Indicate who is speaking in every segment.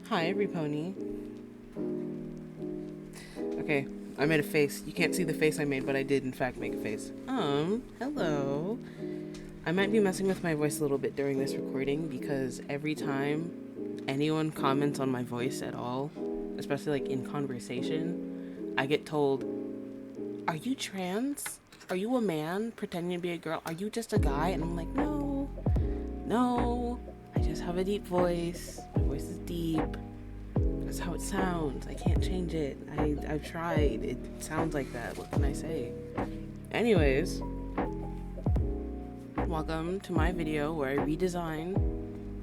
Speaker 1: Hi, every pony. Okay, I made a face. You can't see the face I made, but I did in fact make a face. Hello. I might be messing with my voice a little bit during this recording because every time anyone comments on my voice at all, especially like in conversation, I get told, "Are you trans? Are you a man pretending to be a girl? Are you just a guy?" And I'm like, no, I just have a deep voice. My voice is deep. That's how it sounds. I can't change it. I've tried. It sounds like that. What can I say? Anyways, welcome to my video where I redesign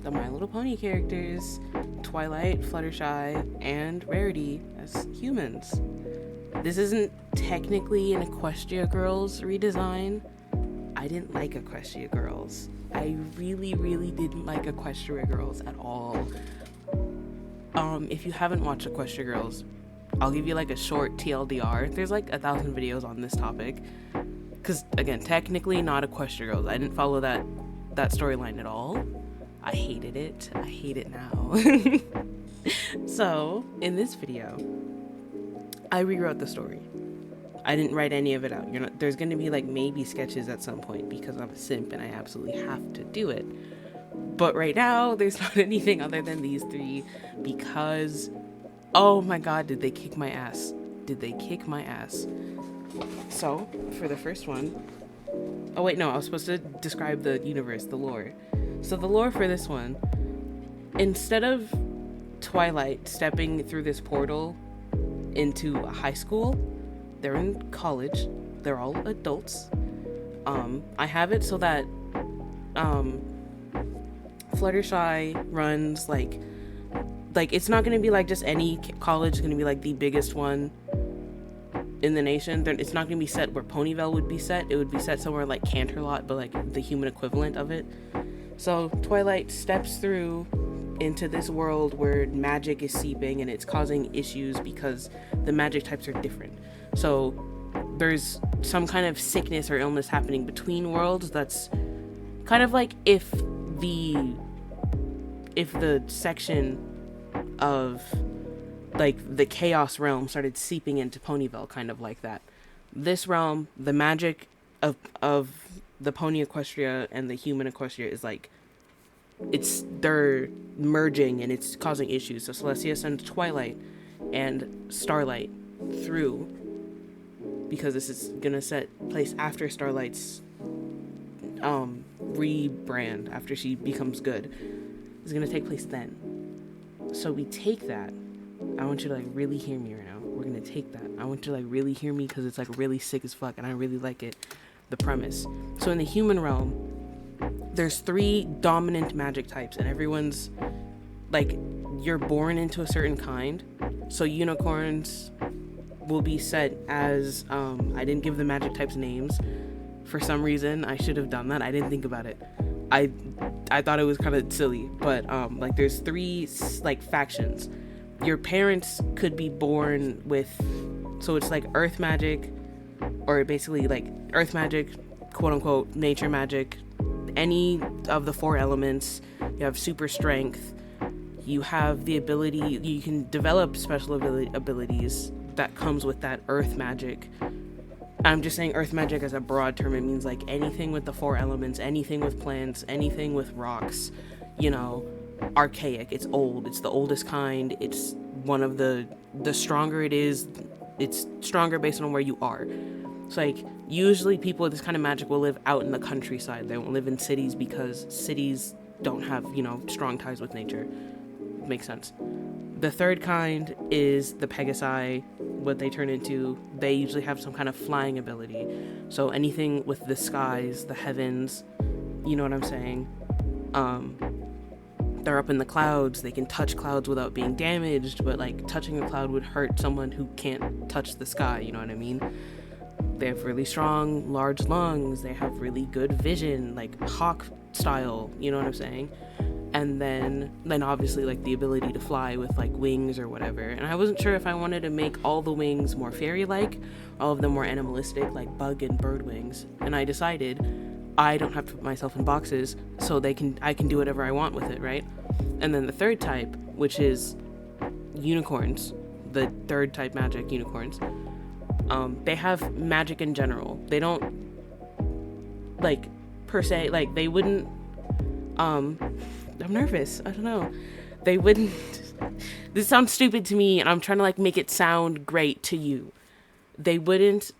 Speaker 1: the My Little Pony characters, Twilight, Fluttershy, and Rarity as humans. This isn't technically an Equestria Girls redesign. I didn't like Equestria Girls. I really didn't like Equestria Girls at all. If you haven't watched Equestria Girls, I'll give you like a short TLDR. There's like 1,000 videos on this topic. Because, again, technically not Equestria Girls. I didn't follow that storyline at all. I hated it. I hate it now. So, in this video, I rewrote the story. I didn't write any of it out. There's going to be like maybe sketches at some point because I'm a simp and I absolutely have to do it. But right now, there's not anything other than these three because, oh my god, did they kick my ass? Did they kick my ass? So, for the first one, oh wait, no, I was supposed to describe the universe, the lore. So the lore for this one, instead of Twilight stepping through this portal into a high school, they're in college. They're all adults. I have it so that, Fluttershy runs like it's not gonna be like just any college. It's gonna be like the biggest one in the nation. It's not gonna be set where Ponyville would be set. It would be set somewhere like Canterlot, but like the human equivalent of it. So Twilight steps through into this world where magic is seeping and it's causing issues because the magic types are different. So there's some kind of sickness or illness happening between worlds that's kind of like if the section of like the chaos realm started seeping into Ponyville, kind of like that. This realm, the magic of the Pony Equestria and the human Equestria is like they're merging and it's causing issues. So Celestia sends Twilight and Starlight through because this is gonna set place after Starlight's rebrand after she becomes good. It's gonna take place then. So we take that. I want you to like really hear me right now. We're gonna take that. I want you to like really hear me because it's like really sick as fuck and I really like it. The premise. So in the human realm, there's 3 dominant magic types and everyone's like you're born into a certain kind. So unicorns will be set as I didn't give the magic types names for some reason. I should have done that. I didn't think about it. I thought it was kind of silly, but like there's 3 like factions. Your parents could be born with, so it's like earth magic, or basically like earth magic, quote unquote nature magic, any of the 4 elements. You have super strength. You have the ability, you can develop special abilities that comes with that earth magic. I'm just saying earth magic as a broad term. It means like anything with the 4 elements, anything with plants, anything with rocks, archaic. It's old. It's the oldest kind. It's one of the stronger it is, it's stronger based on where you are. It's like usually people with this kind of magic will live out in the countryside. They won't live in cities because cities don't have, strong ties with nature. Makes sense. The 3rd kind is the Pegasi. What they turn into, they usually have some kind of flying ability. So anything with the skies, the heavens, you know what I'm saying? They're up in the clouds. They can touch clouds without being damaged, but like touching a cloud would hurt someone who can't touch the sky, you know what I mean? They have really strong, large lungs. They have really good vision, like hawk style, you know what I'm saying? And then obviously like the ability to fly with like wings or whatever. And I wasn't sure if I wanted to make all the wings more fairy-like, all of them more animalistic, like bug and bird wings. And I decided I don't have to put myself in boxes, so I can do whatever I want with it, right? And then the 3rd type, which is unicorns, the third type magic unicorns, they have magic in general. They don't, like, per se, like, they wouldn't, I'm nervous, I don't know, they wouldn't, this sounds stupid to me, and I'm trying to, like, make it sound great to you. They wouldn't,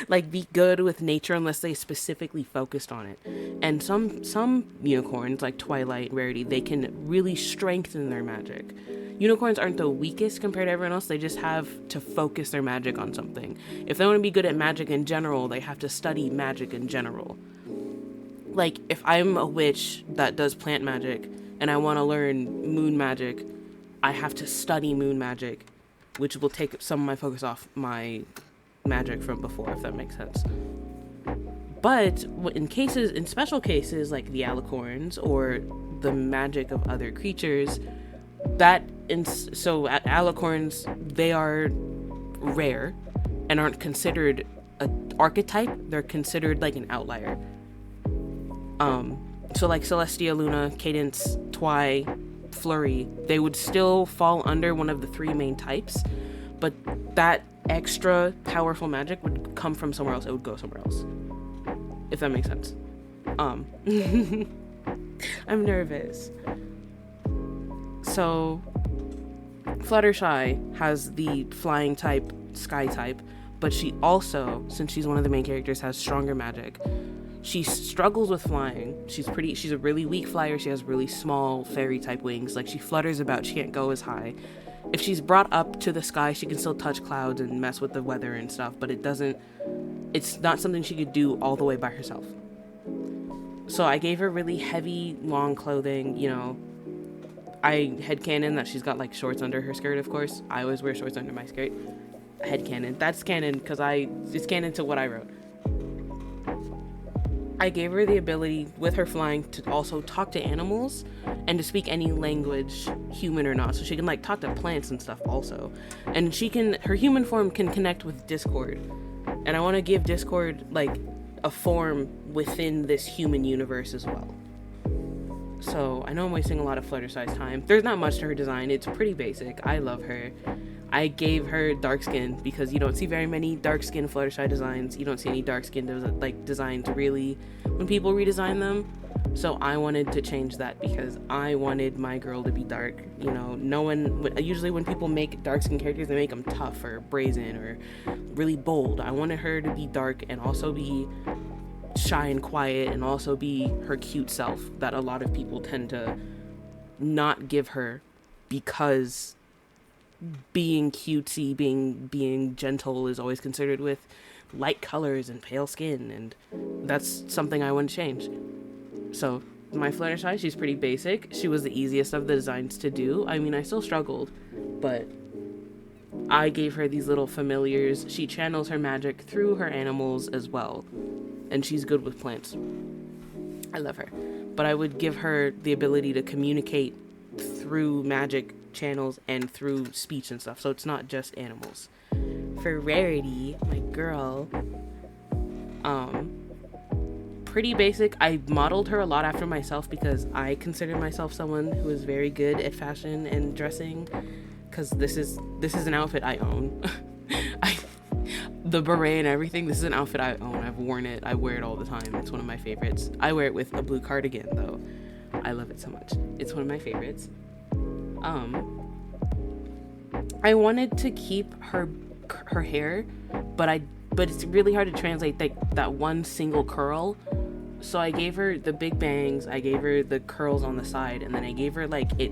Speaker 1: like, be good with nature unless they specifically focused on it. And some unicorns, like Twilight, Rarity, they can really strengthen their magic. Unicorns aren't the weakest compared to everyone else. They just have to focus their magic on something. If they want to be good at magic in general, they have to study magic in general. Like, if I'm a witch that does plant magic and I want to learn moon magic, I have to study moon magic, which will take some of my focus off my magic from before, if that makes sense. But in special cases like the alicorns or the magic of other creatures, so alicorns, they are rare and aren't considered an archetype. They're considered like an outlier. So like Celestia, Luna, Cadence, Twi, Flurry, they would still fall under one of the three main types, but that extra powerful magic would come from somewhere else. It would go somewhere else, if that makes sense. I'm nervous. So Fluttershy has the flying type, sky type, but she also, since she's one of the main characters, has stronger magic. She struggles with flying. She's a really weak flyer. She has really small fairy type wings. Like, she flutters about, she can't go as high. If she's brought up to the sky, she can still touch clouds and mess with the weather and stuff, but it's not something she could do all the way by herself. So I gave her really heavy, long clothing, you know. I headcanon that she's got, like, shorts under her skirt, of course. I always wear shorts under my skirt. Headcanon. That's canon because it's canon to what I wrote. I gave her the ability, with her flying, to also talk to animals and to speak any language, human or not. So she can, like, talk to plants and stuff also. And her human form can connect with Discord. And I want to give Discord, like, a form within this human universe as well. So I know I'm wasting a lot of Fluttershy's time. There's not much to her design. It's pretty basic. I love her. I gave her dark skin because you don't see very many dark skin Fluttershy designs. You don't see any dark skin designs really when people redesign them. So I wanted to change that because I wanted my girl to be dark. You know, usually when people make dark skin characters, they make them tough or brazen or really bold. I wanted her to be dark and also be shy and quiet and also be her cute self that a lot of people tend to not give her because being cutesy, being gentle is always considered with light colors and pale skin, and that's something I want to change. So my Fluttershy, she's pretty basic. She was the easiest of the designs to do. I mean, I still struggled, but I gave her these little familiars. She channels her magic through her animals as well, and she's good with plants. I love her. But I would give her the ability to communicate through magic channels and through speech and stuff, so it's not just animals. For Rarity, my girl, pretty basic. I modeled her a lot after myself because I consider myself someone who is very good at fashion and dressing, because this is an outfit I own. The beret and everything, this is an outfit I own. I've worn it. I wear it all the time. It's one of my favorites. I wear it with a blue cardigan though. I love it so much. It's one of my favorites. I wanted to keep her hair, but it's really hard to translate that one single curl. So I gave her the big bangs, I gave her the curls on the side, and then I gave her like it.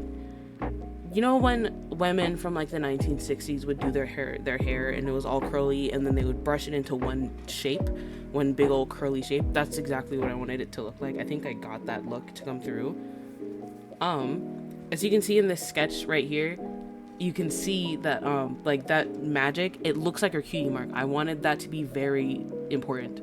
Speaker 1: You know when women from like the 1960s would do their hair and it was all curly, and then they would brush it into one shape, one big old curly shape? That's exactly what I wanted it to look like. I think I got that look to come through. As you can see in this sketch right here, you can see that like that magic, it looks like her cutie mark. I wanted that to be very important.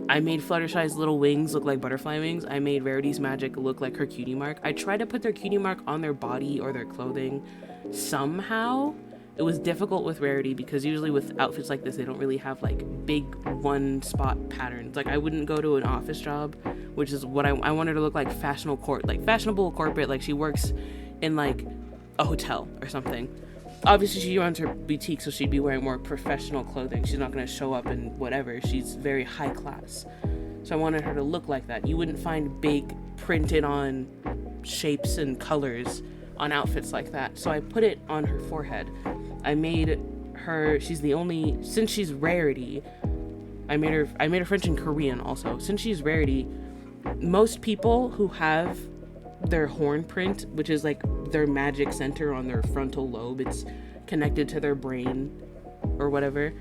Speaker 1: I made Fluttershy's little wings look like butterfly wings. I made Rarity's magic look like her cutie mark. I tried to put their cutie mark on their body or their clothing somehow. It was difficult with Rarity because usually with outfits like this, they don't really have like big one spot patterns. Like I wouldn't go to an office job, which is what I want her to look like, fashionable corporate. Like she works in like a hotel or something. Obviously, she runs her boutique, so she'd be wearing more professional clothing. She's not going to show up in whatever. She's very high class. So I wanted her to look like that. You wouldn't find big printed on shapes and colors on outfits like that. So I put it on her forehead. I made her, she's the only, since she's rarity, I made her French and Korean also. Since she's rarity, most people who have their horn print, which is like their magic center on their frontal lobe, it's connected to their brain or whatever.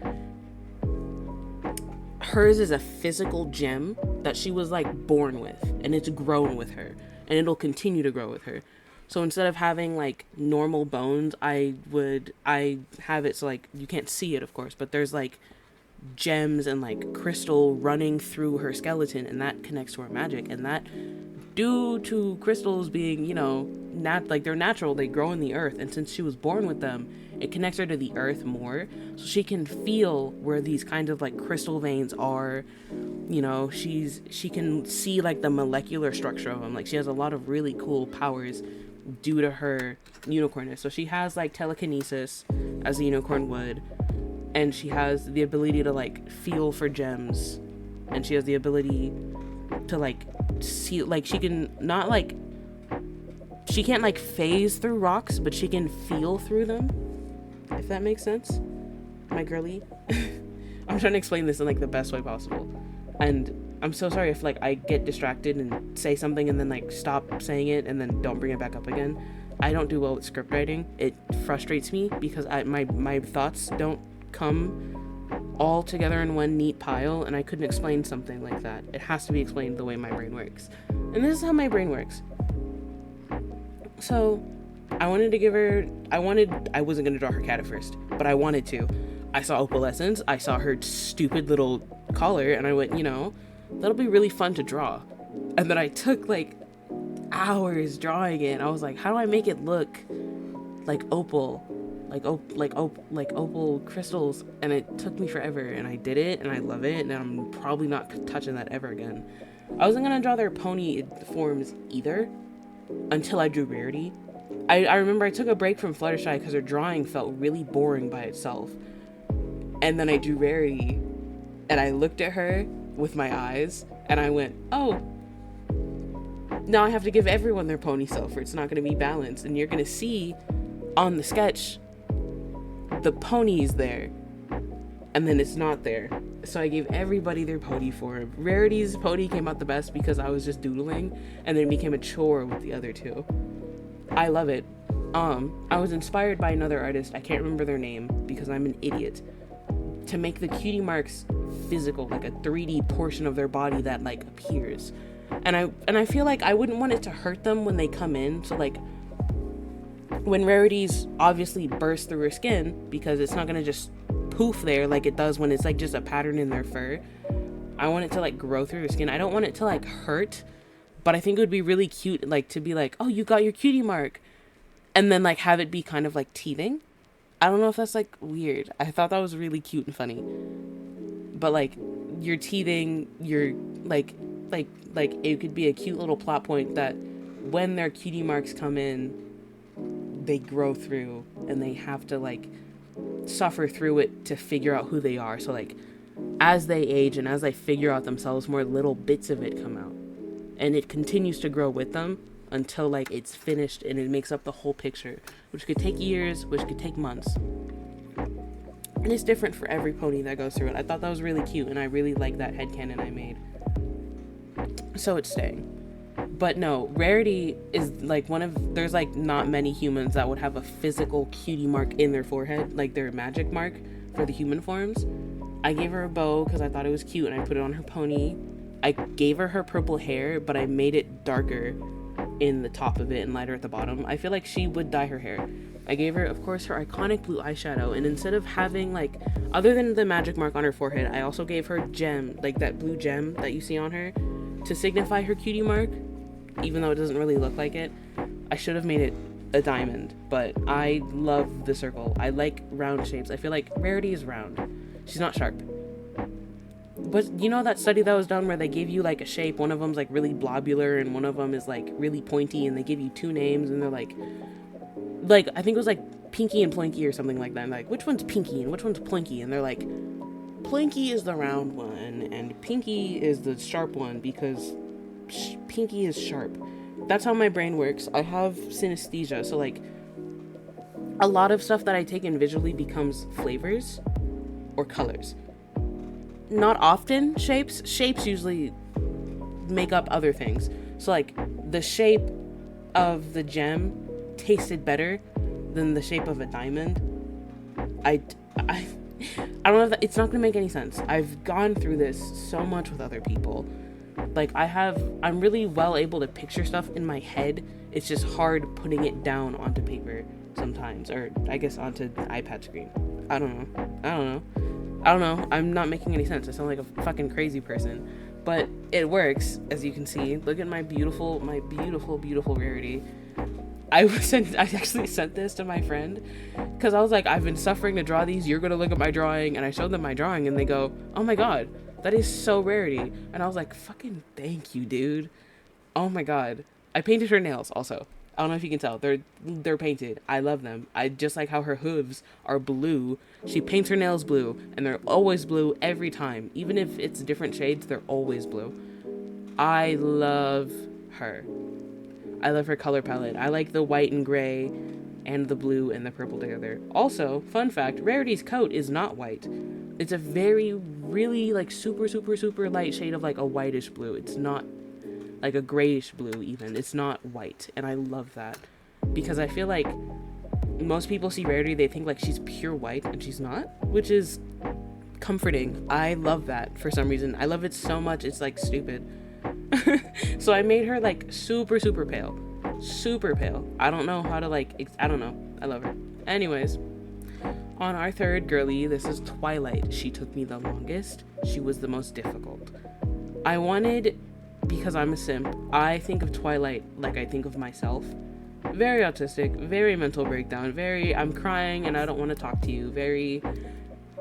Speaker 1: Hers is a physical gem that she was like born with, and it's grown with her, and it'll continue to grow with her. So instead of having like normal bones, I have it so like you can't see it, of course, but there's like gems and like crystal running through her skeleton, and that connects to her magic. And that, due to crystals being, you know, they're natural, they grow in the earth, and since she was born with them, it connects her to the earth more, so she can feel where these kind of like crystal veins are. You know, she can see like the molecular structure of them. Like, she has a lot of really cool powers due to her unicornness. So she has like telekinesis, as a unicorn would, and she has the ability to like feel for gems, and she has the ability to like see, like she can not like, she can't like phase through rocks, but she can feel through them, if that makes sense, my girly. I'm trying to explain this in like the best way possible, and I'm so sorry if like I get distracted and say something and then like stop saying it and then don't bring it back up again. I don't do well with script writing. It frustrates me because my thoughts don't come all together in one neat pile, and I couldn't explain something like that. It has to be explained the way my brain works, and this is how my brain works. So I wanted to give her, I wasn't gonna draw her cat at first, but I wanted to. I saw opalescence, I saw her stupid little collar, and I went, you know, that'll be really fun to draw. And then I took like hours drawing it, and I was like, how do I make it look like opal, like opal crystals? And it took me forever, and I did it, and I love it, and I'm probably not touching that ever again. I wasn't gonna draw their pony forms either until I drew Rarity. I remember I took a break from Fluttershy because her drawing felt really boring by itself, and then I drew Rarity, and I looked at her with my eyes, and I went, oh, now I have to give everyone their pony self, or it's not going to be balanced. And you're going to see on the sketch the pony's there, and then it's not there. So I gave everybody their pony form. Rarity's pony came out the best because I was just doodling, and then it became a chore with the other two. I love it. I was inspired by another artist, I can't remember their name because I'm an idiot, to make the cutie marks physical, like a 3D portion of their body that like appears. And I feel like I wouldn't want it to hurt them when they come in. So like when Rarity's obviously burst through her skin, because it's not gonna just poof there like it does when it's like just a pattern in their fur. I want it to like grow through their skin. I don't want it to like hurt, but I think it would be really cute like to be like, oh, you got your cutie mark, and then like have it be kind of like teething. I don't know if that's like weird. I thought that was really cute and funny. But like you're teething, you're like it could be a cute little plot point that when their cutie marks come in, they grow through, and they have to like suffer through it to figure out who they are. So like as they age and as they figure out themselves more, little bits of it come out, and it continues to grow with them until like it's finished and it makes up the whole picture, which could take years, which could take months. And it's different for every pony that goes through it. I thought that was really cute, and I really like that headcanon I made. So it's staying. But no, Rarity is like there's like not many humans that would have a physical cutie mark in their forehead, like their magic mark for the human forms. I gave her a bow because I thought it was cute, and I put it on her pony. I gave her purple hair, but I made it darker in the top of it and lighter at the bottom. I feel like she would dye her hair. I gave her, of course, her iconic blue eyeshadow, and instead of having like, other than the magic mark on her forehead, I also gave her gem, like that blue gem that you see on her, to signify her cutie mark, even though it doesn't really look like it. I should have made it a diamond, but I love the circle. I like round shapes. I feel like Rarity is round. She's not sharp. But you know that study that was done where they gave you like a shape, one of them's like really blobular and one of them is like really pointy, and they give you two names and they're like, like, I think it was like Pinky and Plinky or something like that. And like, which one's Pinky and which one's Plinky? And they're like, Plinky is the round one and Pinky is the sharp one because Pinky is sharp. That's how my brain works. I have synesthesia, so like a lot of stuff that I take in visually becomes flavors or colors. Not often shapes. Shapes usually make up other things. So like the shape of the gem tasted better than the shape of a diamond. I don't know if that, it's not gonna make any sense. I've gone through this so much with other people. Like I'm really well able to picture stuff in my head. It's just hard putting it down onto paper sometimes, or I guess onto the iPad screen. I don't know. I'm not making any sense. I sound like a fucking crazy person, but it works, as you can see. Look at my beautiful rarity. I actually sent this to my friend because I was like, I've been suffering to draw these. You're gonna look at my drawing, and I showed them my drawing, and they go, "Oh my god, that is so rarity." And I was like, "Fucking thank you, dude. Oh my god." I painted her nails also. I don't know if you can tell. They're painted. I love them. I just like how her hooves are blue. She paints her nails blue, and they're always blue every time. Even if it's different shades, they're always blue. I love her. I love her color palette. I like the white and gray and the blue and the purple together. Also, fun fact, Rarity's coat is not white. It's a really like super light shade of like a whitish blue. It's not like a grayish blue even. It's not white, and I love that because I feel like most people see Rarity, they think like she's pure white, and she's not, which is comforting. I love that for some reason. I love it so much, it's like stupid. So I made her like super pale. I don't know how to like, I don't know. I love her. Anyways, on our third girly, this is Twilight. She took me the longest. She was the most difficult. I wanted, because I'm a simp, I think of Twilight like I think of myself. Very autistic, very mental breakdown, very I'm crying and I don't want to talk to you, very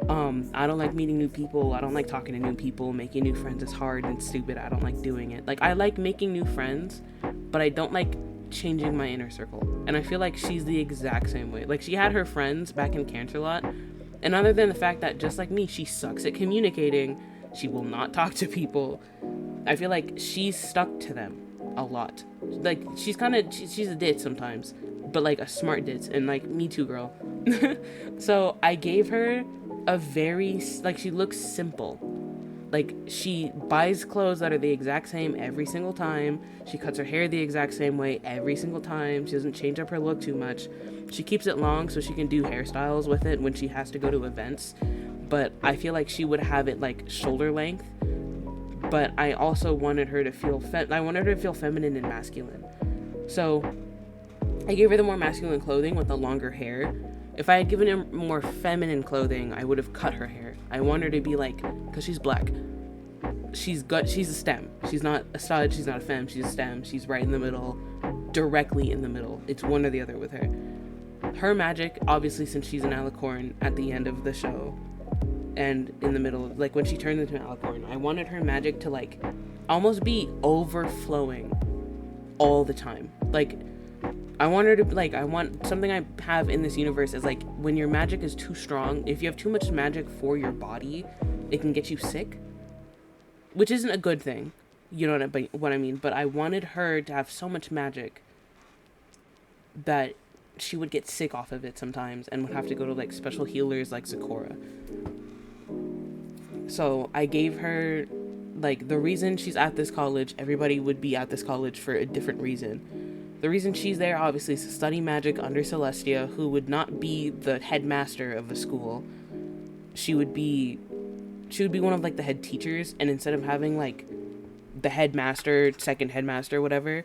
Speaker 1: I don't like meeting new people, I don't like talking to new people, making new friends is hard and stupid, I don't like doing it. Like, I like making new friends, but I don't like changing my inner circle. And I feel like she's the exact same way. Like, she had her friends back in Canterlot, and other than the fact that, just like me, she sucks at communicating, she will not talk to people, I feel like she's stuck to them a lot. Like, she's a ditz sometimes, but like a smart ditz, and like, me too, girl. So I gave her a very, like, she looks simple. Like, she buys clothes that are the exact same every single time. She cuts her hair the exact same way every single time. She doesn't change up her look too much. She keeps it long so she can do hairstyles with it when she has to go to events. But I feel like she would have it like shoulder length. But I also wanted her to feel feminine and masculine. So I gave her the more masculine clothing with the longer hair. If I had given her more feminine clothing, I would have cut her hair. I want her to be like, because she's black, she's a STEM. She's not a stud, she's not a femme, she's a STEM. She's right in the middle, directly in the middle. It's one or the other with her. Her magic, obviously, since she's an alicorn at the end of the show, and in the middle, like when she turns into an alicorn, I wanted her magic to like almost be overflowing all the time. Like, I want her to, like, I want something I have in this universe is like, when your magic is too strong, if you have too much magic for your body, it can get you sick, which isn't a good thing, you know what I mean, but I wanted her to have so much magic that she would get sick off of it sometimes and would have to go to like special healers like Sakura. So I gave her, like, the reason she's at this college, everybody would be at this college for a different reason. The reason she's there, obviously, is to study magic under Celestia, who would not be the headmaster of a school. She would be one of, like, the head teachers, and instead of having, like, the headmaster, second headmaster, whatever,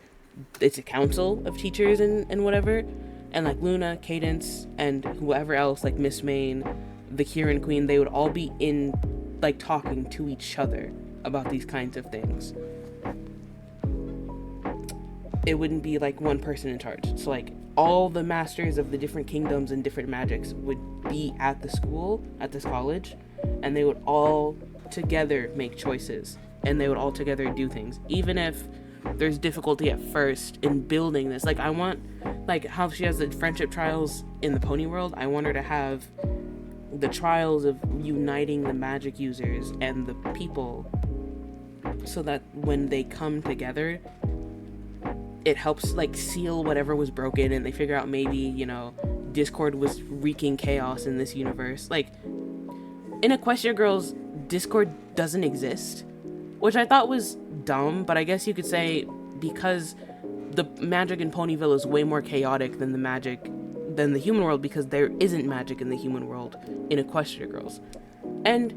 Speaker 1: it's a council of teachers and whatever, and, like, Luna, Cadence, and whoever else, like, Miss Main, the Kieran Queen, they would all be in, like, talking to each other about these kinds of things. It wouldn't be like one person in charge. So like all the masters of the different kingdoms and different magics would be at the school, at this college, and they would all together make choices, and they would all together do things, even if there's difficulty at first in building this. Like, I want like how she has the friendship trials in the pony world. I want her to have the trials of uniting the magic users and the people, so that when they come together, it helps like seal whatever was broken, and they figure out maybe, you know, Discord was wreaking chaos in this universe. Like in Equestria Girls, Discord doesn't exist, which I thought was dumb, but I guess you could say because the magic in Ponyville is way more chaotic than the human world, because there isn't magic in the human world in Equestria Girls. And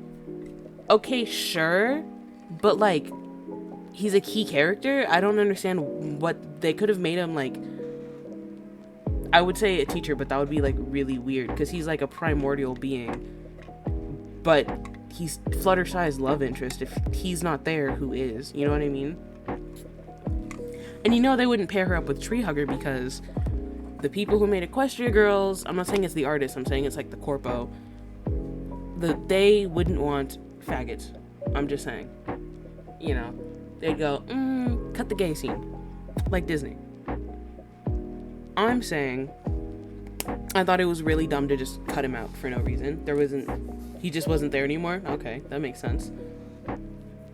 Speaker 1: okay, sure, but like he's a key character. I don't understand what they could have made him like. I would say a teacher, but that would be like really weird because he's like a primordial being, but he's Fluttershy's love interest. If he's not there, who is? You know what I mean? And you know they wouldn't pair her up with Tree Hugger because the people who made Equestria Girls, I'm not saying it's the artist, I'm saying it's like the corpo, they wouldn't want faggots. I'm just saying. You know, they'd go, cut the gay scene. Like Disney. I'm saying I thought it was really dumb to just cut him out for no reason. He just wasn't there anymore. Okay, that makes sense.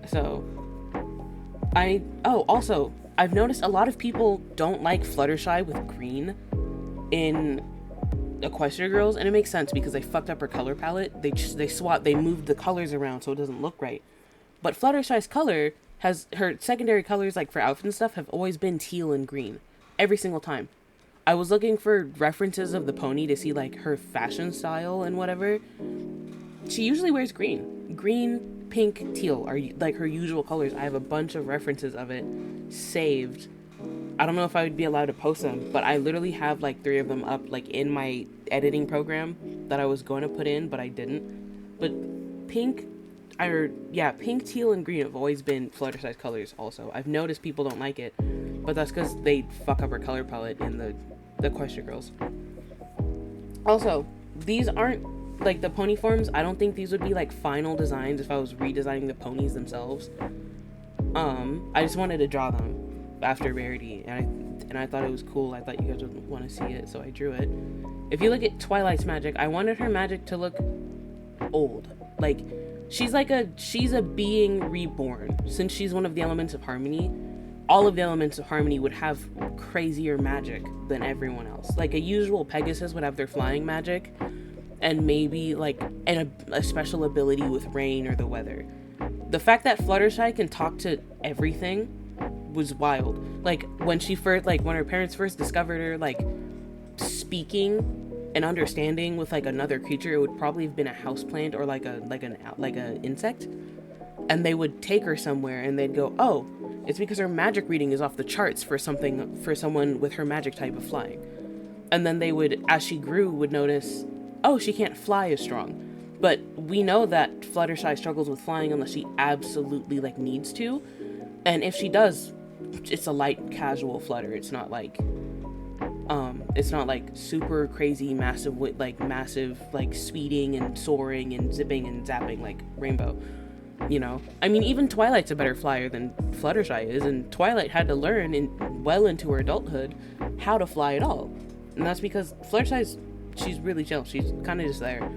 Speaker 1: So, also, I've noticed a lot of people don't like Fluttershy with green in Equestria Girls, and it makes sense because they fucked up her color palette. They moved the colors around so it doesn't look right. But Fluttershy's color her secondary colors, like for outfits and stuff, have always been teal and green. Every single time. I was looking for references of the pony to see like her fashion style and whatever. She usually wears green. Green, pink, teal are like her usual colors. I have a bunch of references of it saved. I don't know if I would be allowed to post them, but I literally have like 3 of them up like in my editing program that I was going to put in, but I didn't. But pink, teal, and green have always been Fluttershy's colors also. I've noticed people don't like it, but that's because they fuck up her color palette in the Equestria Girls. Also, these aren't like the pony forms. I don't think these would be like final designs if I was redesigning the ponies themselves. I just wanted to draw them after Rarity, and I thought it was cool. I thought you guys would want to see it, so I drew it. If you look at Twilight's magic, I wanted her magic to look old. Like she's a being reborn. Since she's one of the elements of harmony, all of the elements of harmony would have crazier magic than everyone else. Like a usual Pegasus would have their flying magic, and maybe like a special ability with rain or the weather. The fact that Fluttershy can talk to everything was wild. Like when her parents first discovered her like speaking and understanding with like another creature, it would probably have been a houseplant or like an insect, and they would take her somewhere and they'd go, oh, it's because her magic reading is off the charts for someone with her magic type of flying. And then they would, as she grew, would notice, oh, she can't fly as strong. But we know that Fluttershy struggles with flying unless she absolutely like needs to, and if she does, it's a light casual flutter. It's not like super crazy massive like speeding and soaring and zipping and zapping like Rainbow. You know, I mean, even Twilight's a better flyer than Fluttershy is, and Twilight had to learn well into her adulthood how to fly at all, and that's because she's really chill. She's kind of just there.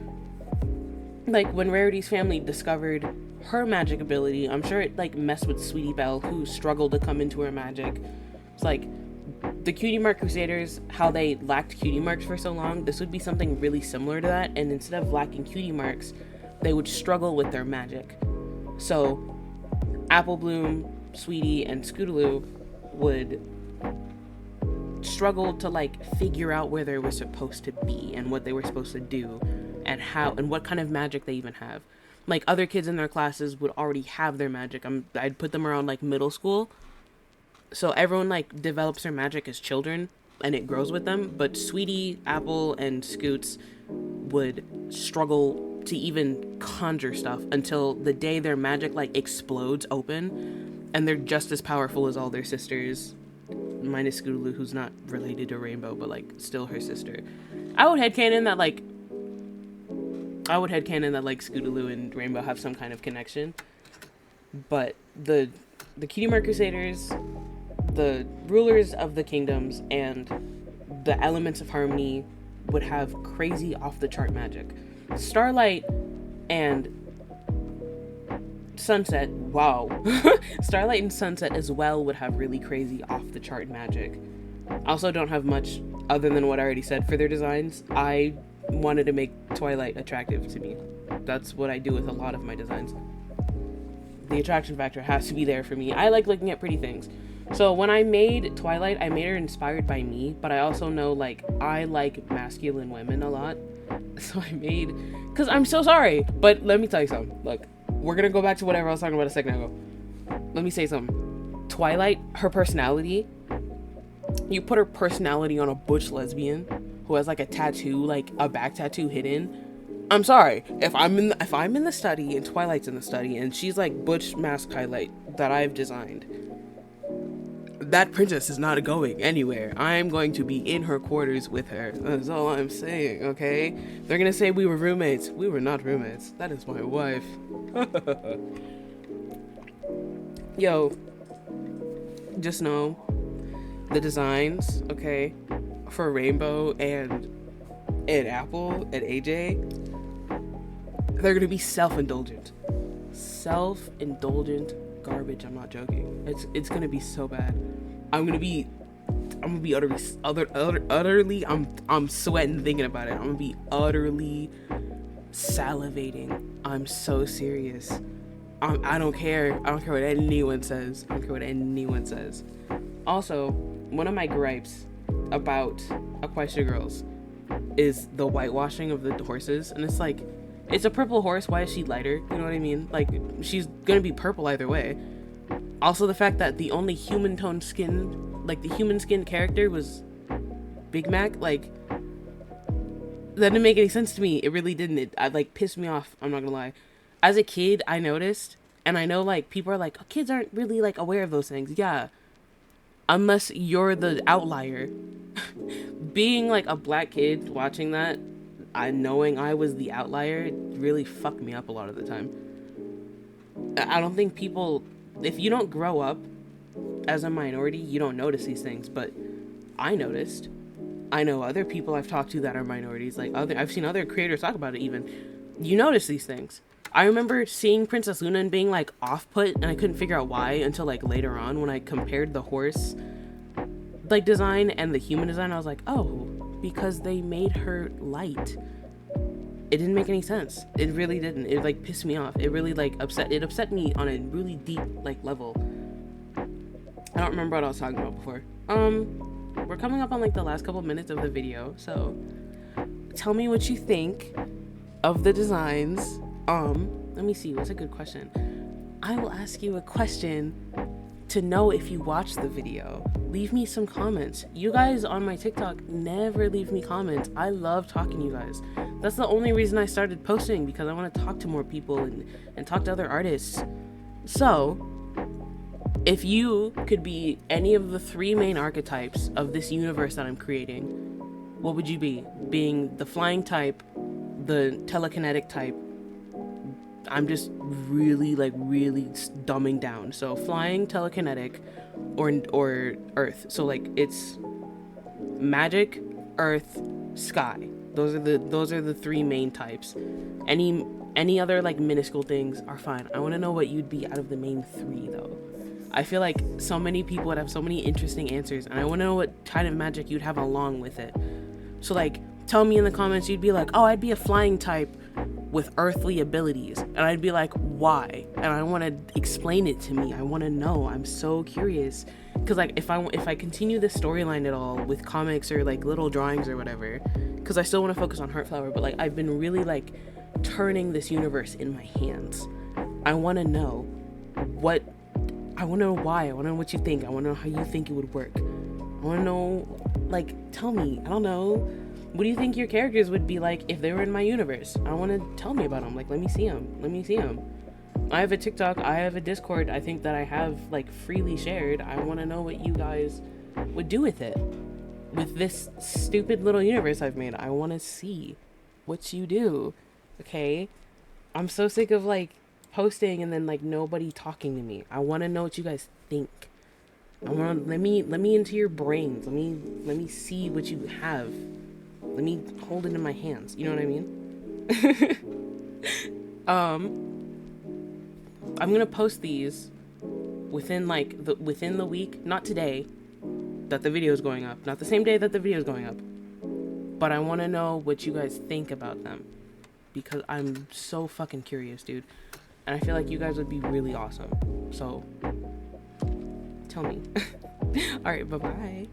Speaker 1: Like when Rarity's family discovered her magic ability, I'm sure it like messed with Sweetie Belle, who struggled to come into her magic. It's like the Cutie Mark Crusaders, how they lacked cutie marks for so long. This would be something really similar to that, and instead of lacking cutie marks, they would struggle with their magic. So Apple Bloom, Sweetie, and Scootaloo would struggle to like figure out where they were supposed to be and what they were supposed to do and how and what kind of magic they even have. Like other kids in their classes would already have their magic. I'd put them around like middle school, so everyone like develops their magic as children and it grows with them. But Sweetie, Apple, and Scoots would struggle to even conjure stuff until the day their magic like explodes open and they're just as powerful as all their sisters, minus Scootaloo, who's not related to Rainbow but like still her sister. I would headcanon that Scootaloo and Rainbow have some kind of connection, but the Cutie Mark Crusaders, the rulers of the kingdoms, and the elements of harmony would have crazy off the chart magic. Starlight and Sunset, wow. Starlight and Sunset as well would have really crazy off the chart magic. Also don't have much other than what I already said for their designs. I wanted to make Twilight attractive to me. That's what I do with a lot of my designs. The attraction factor has to be there for me. I like looking at pretty things. So when I made Twilight, I made her inspired by me, but I also know, like, I like masculine women a lot. So I made, because I'm so sorry, but let me tell you something. Look, we're gonna go back to whatever I was talking about a second ago. Let me say something. Twilight, her personality, you put her personality on a butch lesbian who has like a tattoo, like a back tattoo hidden. I'm sorry, if I'm in the study and Twilight's in the study and she's like butch mask highlight that I've designed, that princess is not going anywhere. I'm going to be in her quarters with her. That's all I'm saying, okay? They're gonna say we were roommates. We were not roommates. That is my wife. Yo, just know the designs, okay, for Rainbow and Apple and AJ, they're gonna be self-indulgent garbage. I'm not joking. It's gonna be so bad. I'm gonna be utterly I'm sweating thinking about it. I'm gonna be utterly salivating. I'm so serious. I don't care what anyone says. Also, one of my gripes about Equestria Girls is the whitewashing of the horses, and it's like, it's a purple horse, why is she lighter? You know what I mean? Like, she's gonna be purple either way. Also, the fact that the only human toned skin, like the human skin character was Big Mac, like, that didn't make any sense to me. It really didn't. It like pissed me off, I'm not gonna lie. As a kid, I noticed, and I know like people are like, oh, kids aren't really like aware of those things. Yeah, unless you're the outlier. Being like a black kid watching that, knowing I was the outlier, it really fucked me up a lot of the time. I don't think people, if you don't grow up as a minority, you don't notice these things, but I noticed. I know other people I've talked to that are minorities, like I've seen other creators talk about it even. You notice these things. I remember seeing Princess Luna and being like off-put, and I couldn't figure out why until like later on when I compared the horse like design and the human design. I was like, oh, because they made her light. It didn't make any sense. It really didn't. It like pissed me off. It really like upset me on a really deep like level. I don't remember what I was talking about before. We're coming up on like the last couple minutes of the video, so tell me what you think of the designs. Let me see, what's a good question? I will ask you a question to know if you watched the video. Leave me some comments. You guys on my TikTok never leave me comments. I love talking to you guys. That's the only reason I started posting, because I want to talk to more people and talk to other artists. So, if you could be any of the 3 main archetypes of this universe that I'm creating, what would you be? Being the flying type, the telekinetic type. I'm just really dumbing down. So flying, telekinetic, or earth. So like it's magic, earth, sky. Those are the 3 main types. Any other like minuscule things are fine. I want to know what you'd be out of the main 3 though. I feel like so many people would have so many interesting answers, and I want to know what kind of magic you'd have along with it. So like tell me in the comments, you'd be like, oh, I'd be a flying type with earthly abilities, and I'd be like, why? And I want to explain it to me. I want to know. I'm so curious, because like if I continue this storyline at all with comics or like little drawings or whatever, because I still want to focus on Heartflower, but like I've been really like turning this universe in my hands. I want to know why. I want to know what you think. I want to know how you think it would work. I want to know, like, tell me. I don't know. What do you think your characters would be like if they were in my universe? I want to tell me about them. Like, let me see them. I have a TikTok. I have a Discord. I think that I have, like, freely shared. I want to know what you guys would do with it. With this stupid little universe I've made. I want to see what you do. Okay? I'm so sick of, like, posting and then, like, nobody talking to me. I want to know what you guys think. I want to let me into your brains. Let me see what you have. Let me hold it in my hands. You know what I mean? I'm gonna post these within within the week, not today that the video is going up, not the same day that the video is going up, but I want to know what you guys think about them, because I'm so fucking curious, dude, and I feel like you guys would be really awesome. So tell me. All right, bye bye.